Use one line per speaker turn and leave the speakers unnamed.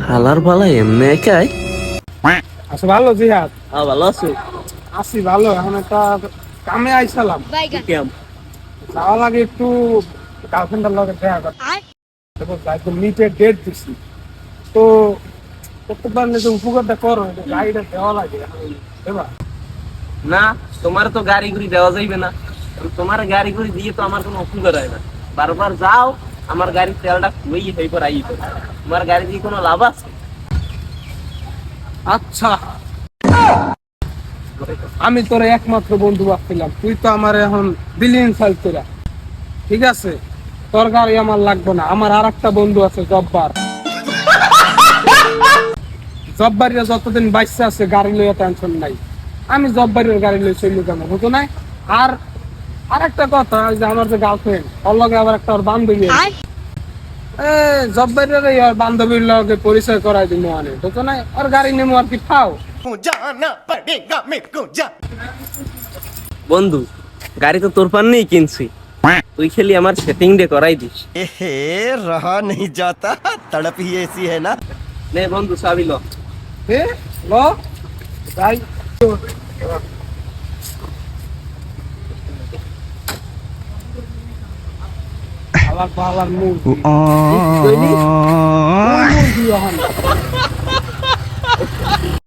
হালার পালা এমনি একাই।
আচ্ছা ভালো জিহাদ,
ভালো আছো?
আছি ভালো। এখন একটা কামে আইসালাম, যাওয়া লাগে একটু গার্লফ্রেন্ডের লগে দেখা করতে। একদম মিটের ডেট দিছি তো, করতে পারলে যে উপকারটা করো, গাড়িটা দেওয়া লাগে দেবা।
না, তোমার তো গাড়ি গুড়ি দেওয়া যাইবে না। তোমার গাড়ি গুড়ি দিয়ে তো আমার কোনো উপকার হয় না। বারবার যাও, আমার গাড়ির তেলটা খুবই হেই আই। তোমার গাড়ি দিয়ে কোনো লাভ আছে?
আচ্ছা, আমি তোর একমাত্র বন্ধু ভাবছিলাম, তুই তো আমার এখন বিলিয়ন সাল তোরা। ঠিক আছে, তোর গাড়ি আমার লাগবে না। আমার আর একটা বন্ধু আছে জব্বার। জব্বারিরা যতদিন বাইসে আছে গাড়ি লইয়া টেনশন নাই। আমি জব্বারির গাড়ি লই চলি কেমন হতো না। আর আরেকটা কথা, যে আমার যে গার্লফ্রেন্ড, ওর লগে আবার একটা ওর বান্ধবী আছে। জব্বারির ওর বান্ধবীর লগে পরিচয় করাই দিন আনে হতো না। ওর গাড়ি নেমো আর কি খাও।
বন্ধু, গাড়ি তো তোর পান্নেই কিনছি, তুই খেলি আমার সেটিং ডে করাই দিস।
रहा नहीं जाता, तड़प ही ऐसी है ना।
নে বন্ধু, চাবি ল।
এ ল যাই। আবার বাবার মুরগি মুরগি এখন